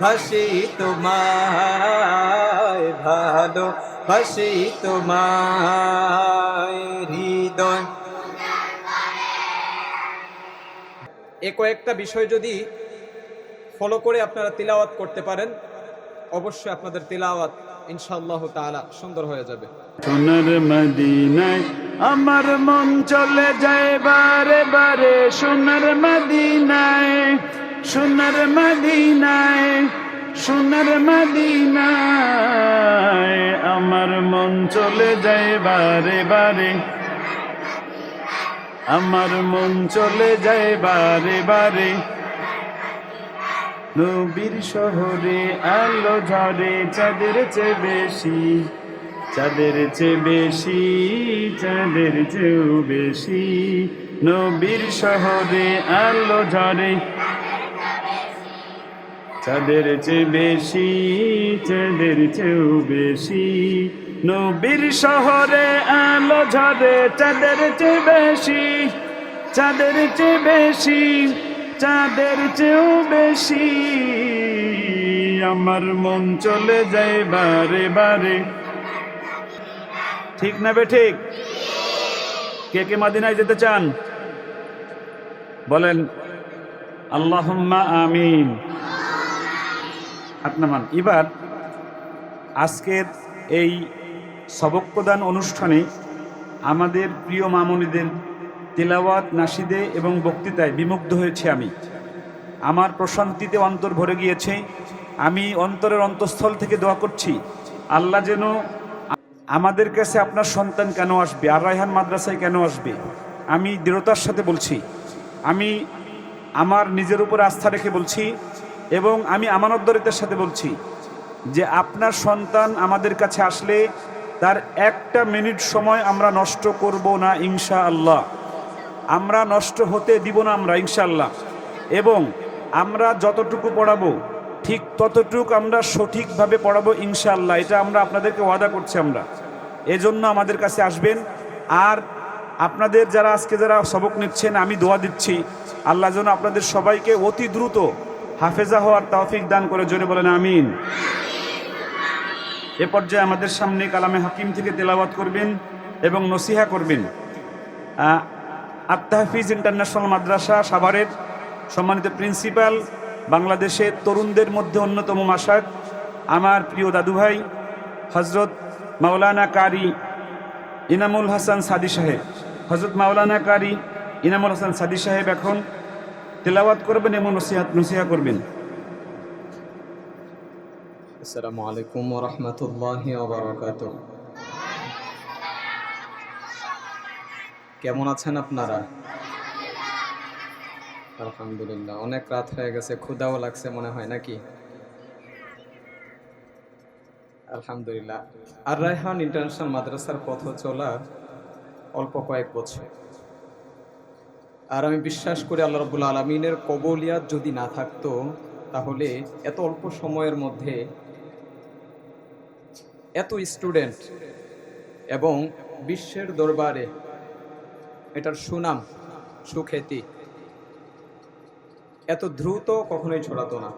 ভাসি তোমায় ভালো ভাসি তোমায় হৃদয়। এ কয়েকটা বিষয় যদি ফলো করে আপনারা তিলাওয়াত করতে পারেন, অবশ্যই আপনাদের তিলাওয়াত ইনশাআল্লাহ তাআলা সুন্দর হয়ে যাবে। সোনার মদিনায় আমার মন চলে যায় বারে বারে, সোনার মদিনায়, সোনার মদিনায়, সোনার মদিনায় আমার মন চলে যায় বারে বারে, আমার মন চলে যায় বারে বারে। নবীর শহরে আলো ঝরে চাঁদের চেয়ে বেশি, চাঁদের চেয়ে বেশি, চাঁদের চেয়েও বেশি। নবীর শহরে আলো ঝরে চাঁদের চেয়ে বেশি, চাঁদের চেয়েও বেশি। নবীর শহরে আলো ঝরে চাঁদের চেয়ে বেশি, চাঁদের চেয়ে বেশি, চাঁদের চেয়েও বেশি। আমার মন চলে যায় বারে বারে। ঠিক না বে ঠিক? কে কে মদিনায় যেতে চান বলেন আল্লাহুম্মা আমিন। হাত নামান। এবার আজকের এই সবক প্রদান অনুষ্ঠানে আমাদের প্রিয় মামুনিদের তিলাওয়াত, নাশিদে এবং বক্তৃতায় বিমুগ্ধ হয়েছে আমি। আমার প্রশান্তিতে অন্তর ভরে গিয়েছে। আমি অন্তরের অন্তঃস্থল থেকে দোয়া করছি আল্লাহ যেন আমাদের কাছে আপনার সন্তান কেন আসবে, আর রায়হান মাদ্রাসায় কেন আসবে, আমি দৃঢ়তার সাথে বলছি, আমি আমার নিজের উপর আস্থা রেখে বলছি এবং আমি আমানতদারিতার সাথে বলছি যে আপনার সন্তান আমাদের কাছে আসলে তার একটা মিনিট সময় আমরা নষ্ট করব না ইনশাআল্লাহ। আমরা নষ্ট হতে দিব না আমরা ইনশাআল্লাহ। এবং আমরা যতটুকু পড়াবো ঠিক ততটুকু আমরা সঠিকভাবে পড়াবো ইনশাআল্লাহ। এটা আমরা আপনাদেরকে ওয়াদা করছি। আমরা এজন্য আমাদের কাছে আসবেন। আর আপনাদের যারা আজকে যারা সবক নিচ্ছেন, আমি দোয়া দিচ্ছি আল্লাহ যেন আপনাদের সবাইকে অতি দ্রুত হাফেজা হওয়ার তৌফিক দান করে। জোরে বলেন আমিন। এ পর্যায়ে আমাদের সামনে কালামে হাকিম থেকে তেলাওয়াত করবেন এবং নসিহা করবেন আত-তাহফিজ ইন্টারন্যাশনাল মাদ্রাসা সাভারের সম্মানিত প্রিন্সিপাল, বাংলাদেশের তরুণদের মধ্যে অন্যতম মাশায়েখ আমার প্রিয় দাদুভাই হযরত মাওলানা কারি ইনামুল হাসান সাদি সাহেব। হযরত মাওলানা কারি ইনামুল হাসান সাদি সাহেব এখন তেলাওয়াত করবেন এবং নসিহা করবেন। আসসালামু আলাইকুম ওয়া রাহমাতুল্লাহি ওয়া বারাকাতুহু। কেমন আছেন আপনারা? আলহামদুলিল্লাহ। অনেক রাত হয়ে গেছে, ক্ষুধাও লাগছে মনে হয় নাকি? আলহামদুলিল্লাহ। আর রায়হান ইন্টারন্যাশনাল মাদ্রাসার পথ চলা অল্প কয়েক বছর, আর আমি বিশ্বাস করি আল্লাহ রাব্বুল আলামিনের কবুলিয়াত যদি না থাকতো তাহলে এত অল্প সময়ের মধ্যে এত স্টুডেন্ট এবং বিশ্বের দরবারে এটার সুনাম সুখ্যাতি এত দ্রুত কখনোই ছড়াতো না।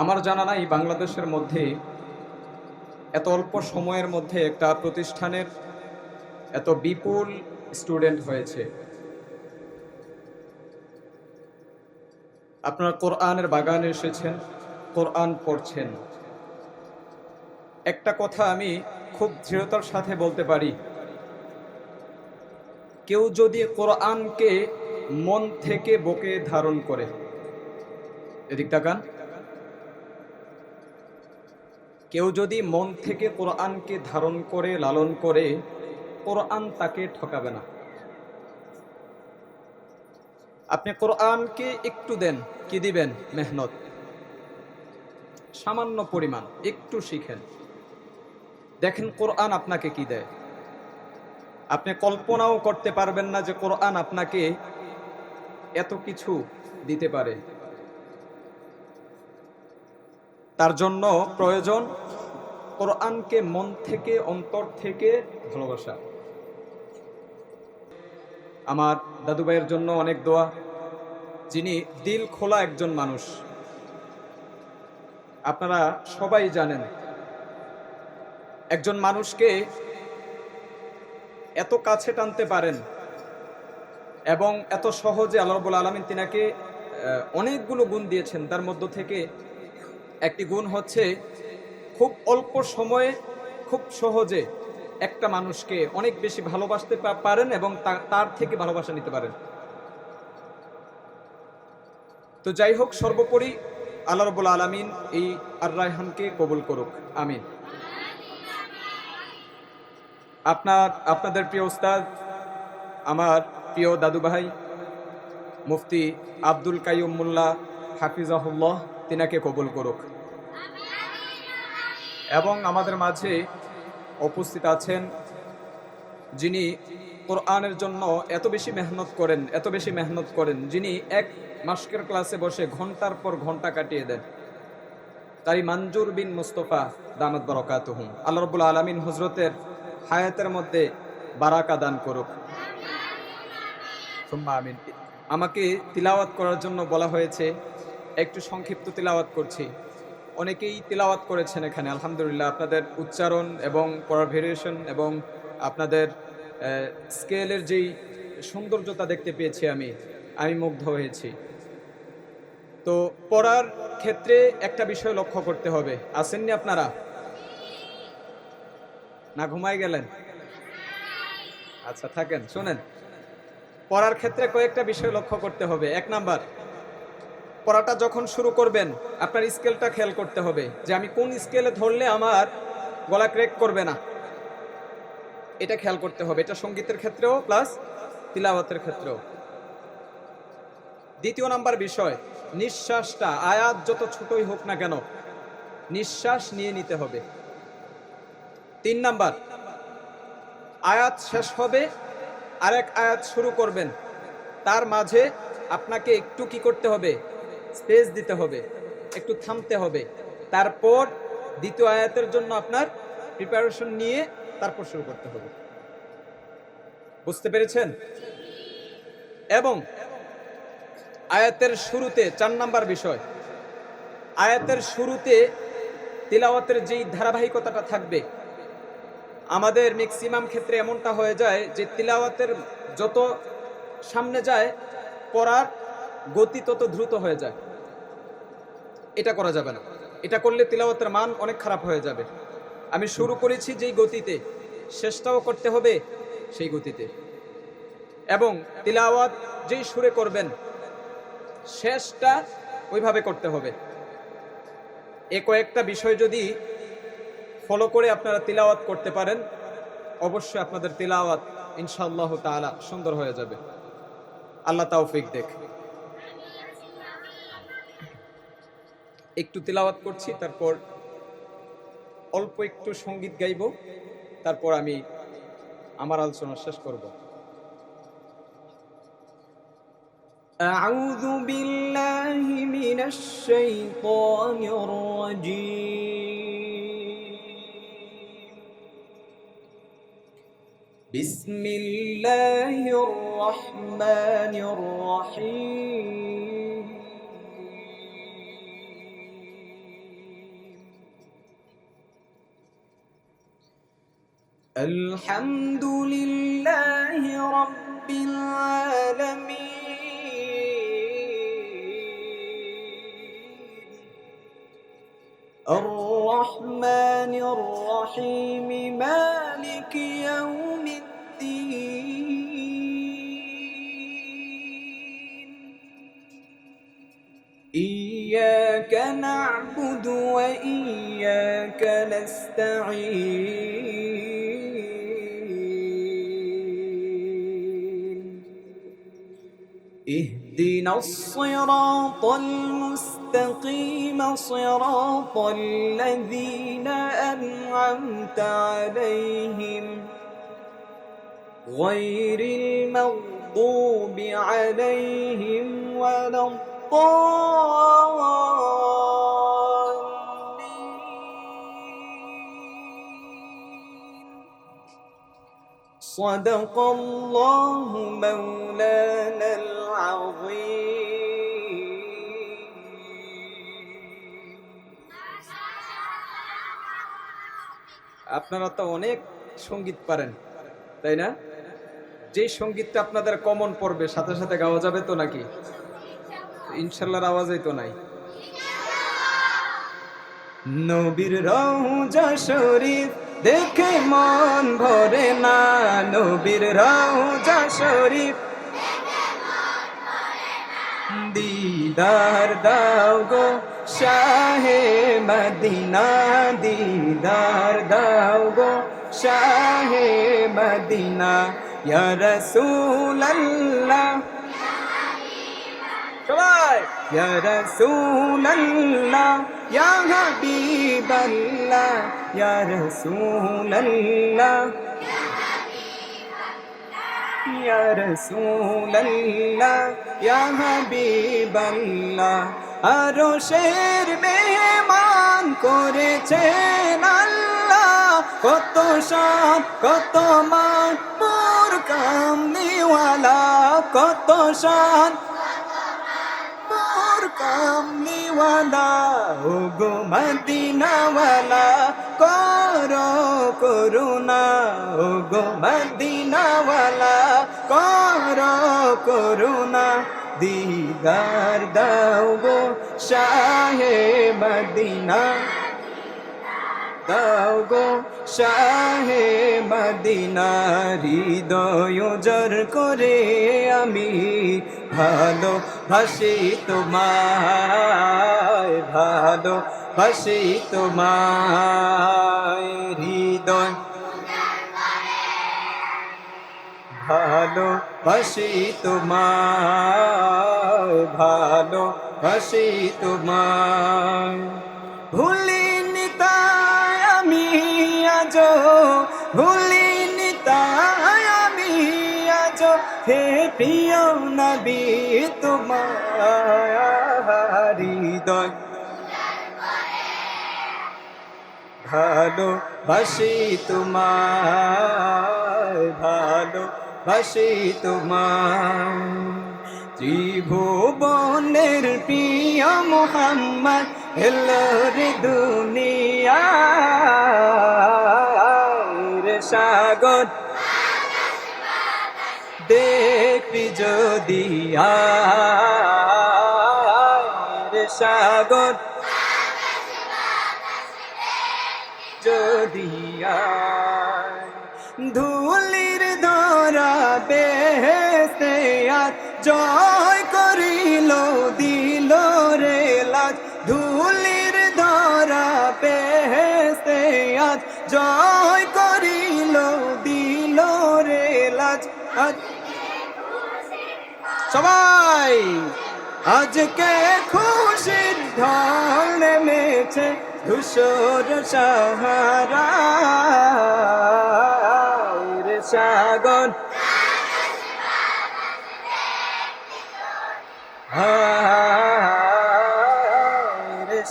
আমার জানা নাই বাংলাদেশের মধ্যে এত অল্প সময়ের মধ্যে একটা প্রতিষ্ঠানের এত বিপুল স্টুডেন্ট হয়েছে। আপনারা কোরআনের বাগানে এসেছেন, কোরআন পড়ছেন। একটা কথা আমি খুব দৃঢ়তার সাথে বলতে পারি, কেউ যদি কোরআনকে মন থেকে বুকে ধারণ করে, এদিক তাকান, কেউ যদি মন থেকে কোরআনকে ধারণ করে লালন করে, কোরআন তাকে ঠকাবে না। আপনি কোরআনকে একটু দেন, কি দিবেন? মেহনত, সামান্য পরিমাণ একটু শিখেন, দেখেন কোরআন আপনাকে কি দেয়। আপনি কল্পনাও করতে পারবেন না যে কোরআন আপনাকে এত কিছু দিতে পারে। তার জন্য প্রয়োজন কোরআনকে মন থেকে অন্তর থেকে ভালোবাসা। আমার দাদু ভাইয়ের জন্য অনেক দোয়া, যিনি দিল খোলা একজন মানুষ। আপনারা সবাই জানেন একজন মানুষকে এত কাছে টানতে পারেন এবং এত সহজে আল্লাহ রাব্বুল আলামিন তিনাকে অনেকগুলো গুণ দিয়েছেন। তার মধ্য থেকে একটি গুণ হচ্ছে খুব অল্প সময়ে খুব সহজে একটা মানুষকে অনেক বেশি ভালোবাসতে পারেন এবং তার থেকে ভালোবাসা নিতে পারেন। তো যাই হোক, সর্বোপরি আল্লাহ রাব্বুল আলামিন এই আর রায়হানকে কবুল করুক, আমিন। আপনাদের প্রিয় উস্তাদ, আমার প্রিয় দাদু ভাই মুফতি আব্দুল কাইয়ুম মোল্লা হাফিজাহুল্লাহ তিনাকে কবুল করুক। এবং আমাদের মাঝে উপস্থিত আছেন যিনি কোরআনের জন্য এত বেশি মেহনত করেন, যিনি এক মাসকের ক্লাসে বসে ঘন্টার পর ঘন্টা কাটিয়ে দেন, তাই মঞ্জুর বিন মুস্তফা দামাত বারাকাতুহুম। আল্লাহ রাব্বুল আলামিন হযরতের হায়াতের মধ্যে বারাকা দান করুক, সুম্মা আমিন। আমাকে তিলাওয়াত করার জন্য বলা হয়েছে, একটু সংক্ষিপ্ত তিলাওয়াত করছি। অনেকেই তিলাওয়াত করেছেন এখানে, আলহামদুলিল্লাহ। আপনাদের উচ্চারণ এবং পড়ার ভেরিয়েশন এবং আপনাদের স্কেলের যেই সৌন্দর্যতা দেখতে পেয়েছি আমি মুগ্ধ হয়েছি। তো পড়ার ক্ষেত্রে একটা বিষয় লক্ষ্য করতে হবে, আসেননি আপনারা? না ঘুমাই গেলেন? আচ্ছা থাকেন, শোনেন। পড়ার ক্ষেত্রে কয়েকটা বিষয় লক্ষ্য করতে হবে। এক নাম্বার, পড়াটা যখন শুরু করবেন আপনার স্কেলটা খেয়াল করতে হবে যে আমি কোন স্কেলে ধরলে আমার গলা ক্র্যাক করবে না, এটা খেয়াল করতে হবে। এটা সঙ্গীতের ক্ষেত্রেও প্লাস তিলাওয়াতের ক্ষেত্রেও। দ্বিতীয় নাম্বার বিষয়, নিঃশ্বাসটা আয়াত যত ছোটই হোক না কেন নিঃশ্বাস নিয়ে নিতে হবে। 3 নাম্বার, আয়াত শেষ হবে আরেক আয়াত শুরু করবেন, তার মাঝে আপনাকে একটু কি করতে হবে, স্পেস দিতে হবে, একটু থামতে হবে, তারপর দ্বিতীয় আয়াতের জন্য আপনার প্রিপারেশন নিয়ে তারপর শুরু করতে হবে। বুঝতে পেরেছেন? এবং আয়াতের শুরুতে 4 নাম্বার বিষয়, আয়াতের শুরুতে তিলাওয়াতের যেই ধারাবাহিকতাটা থাকবে, আমাদের ম্যাক্সিমাম ক্ষেত্রে এমনটা হয়ে যায় যে তিলাওয়াতের যত সামনে যায় পড়ার গতি তত দ্রুত হয়ে যায়। এটা করা যাবে না। এটা করলে তিলাওয়াতের মান অনেক খারাপ হয়ে যাবে। আমি শুরু করেছি যেই গতিতে, শেষটাও করতে হবে সেই গতিতে। এবং তিলাওয়াত যেই সুরে করবেন শেষটা ওইভাবে করতে হবে। এ কয়েকটা বিষয় যদি ফলো করে আপনারা তিলাওয়াত করতে পারেন, অবশ্যই আপনাদের তিলাওয়াত ইনশাআল্লাহ তাআলা সুন্দর হয়ে যাবে। আল্লাহ তাওফিক দেখ। একটু তিলাওয়াত করছি, তারপর অল্প একটু সঙ্গীত গাইব, তারপর আমি আমার আলোচনা শেষ করব। আউযু বিল্লাহি মিনাশ শাইতানির রাজীম। বিসমিল্লাহির রহমানির রহিম। আলহামদুলিল্লাহি রাব্বিল আলামিন। আর-রহমানির রহিম। মালিকি ইয়াউমিদ্দিন। ইয়্যাকা না'বুদু ওয়া ইয়্যাকা নাস্তাঈন। اهدنا الصراط المستقيم صراط الذين أنعمت عليهم غير المغضوب عليهم ولا الضالين. صدق الله مولانا العظيم. আপনারা তো অনেক সঙ্গীত পারেন, তাই না? যেই সঙ্গীতটা আপনাদের কমন পড়বে সাথে সাথে গাওয়া যাবে তো নাকি? ইনশাল্লাহর আওয়াজই তো নাই। নবীর রওজা শরীফ দেখে মন ভরে না, নবীর রওজা শরীফ দিদার দাও গো শাহে মদিনা, দিদার দাও গো শাহে মদিনা, ইয়া রাসূলুল্লাহ সবাই, ইয়া রাসূলুল্লাহ ইয়া হাবিবাল্লাহ, ইয়া রাসূলুল্লাহ ইয়া রাসূলুল্লাহ ইয়া হাবিবাল্লাহ। আরশের মেহমান করেছেন আল্লাহ, কত শান কত মান মোর কামলিওয়ালা, কত শান মোর কামলিওয়ালা। ও গো মদিনাওয়ালা করো করুণা, ও গো মদিনাওয়ালা করো করুণা, দিদার দাও গো শাহে মদিনা, দাও গো শাহে মদিনা। হৃদয় উজাড় করে আমি ভালোবাসি তোমায়, ভালোবাসি তোমায়, হৃদয় ভালোবাসি তোমায়, ভালোবাসি তোমায়। ভুলিনি তাই আমি আজো, ভুলিনি তাই আমি আজো, হে প্রিয় নবী তোমার হৃদয় ভালোবাসি তোমায়, ভালোবাসি তোমায়। ত্রিভুবনের প্রিয় মুহাম্মদ এলো রে দুনিয়ার সাগর, দেখবি যদি আয় সাগর, যদি আয়। ধুলির ধরা বেহেশতে আজ জয় করিল দিল রে লাজ, ধুলির ধরা বেহেশতে আজ জয় করিল দিল রে লাজ। সবাই আজকে খুশির ঢল নেমেছে ধূসর সাহারার সাগর,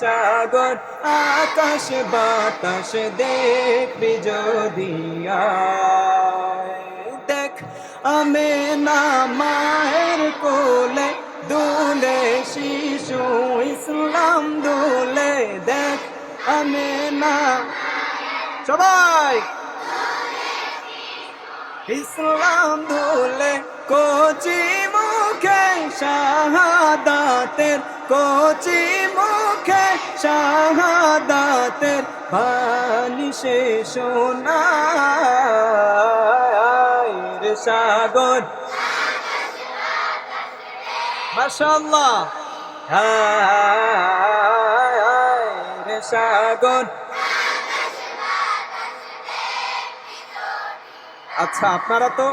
সাগর। আকাশ বাতাস দেখবি যদি আয়, দেখ আমেনা মায়ের কোলে দুলে শিশু ইসলাম দুলে, দেখ আমেনা সবাই ইসলাম দুলে, কচি মুখে শাহাদাতের, কচি মুখে শাহাদাতের বাণী সে শোনায় রে সাগর। মাশাআল্লাহ রে সাগর। আচ্ছা, আপনারা তো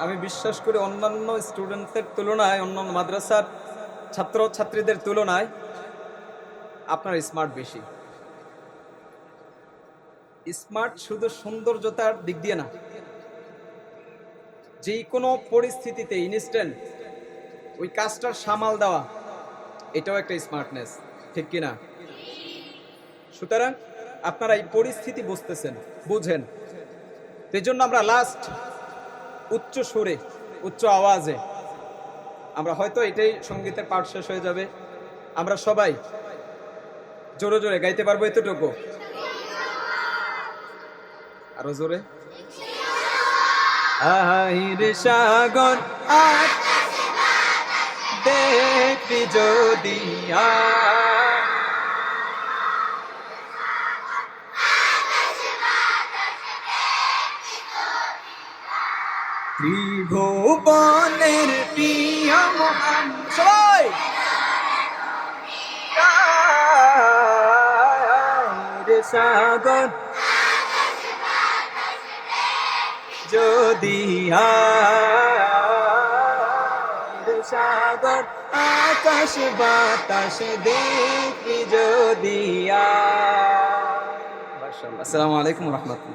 আমি বিশ্বাস করি অন্যান্য স্টুডেন্টদের তুলনায়, অন্যান্য মাদ্রাসার ছাত্র ছাত্রীদের তুলনায় আপনারা স্মার্ট বেশি। স্মার্ট শুধু সৌন্দর্যতার দিক দিয়ে না, যে কোনো পরিস্থিতিতে ইনস্ট্যান্ট ওই কাজটার সামাল দেওয়া, এটাও একটা স্মার্টনেস, ঠিক কিনা? সুতরাং আপনারা এই পরিস্থিতি বুঝতেছেন, বুঝেন। এই জন্য আমরা লাস্ট উচ্চ সুরে, উচ্চ আওয়াজে, আমরা হয়তো এটাই সঙ্গীতের পাঠ শেষ হয়ে যাবে, আমরা সবাই জোরে জোরে গাইতে পারবো এতটুকু। আরো জোরে। আহিরে সাগর আর দেখবি যদি ত্রিভুবনের প্রিয় মোহাম্মদ সবাই আহিরে সাগর যদি আহিরে সাগর আকাশ বাতাস দেখবি যদি মাশাআল্লাহ। আসসালামু আলাইকুম ওয়া রাহমাতুল্লাহ।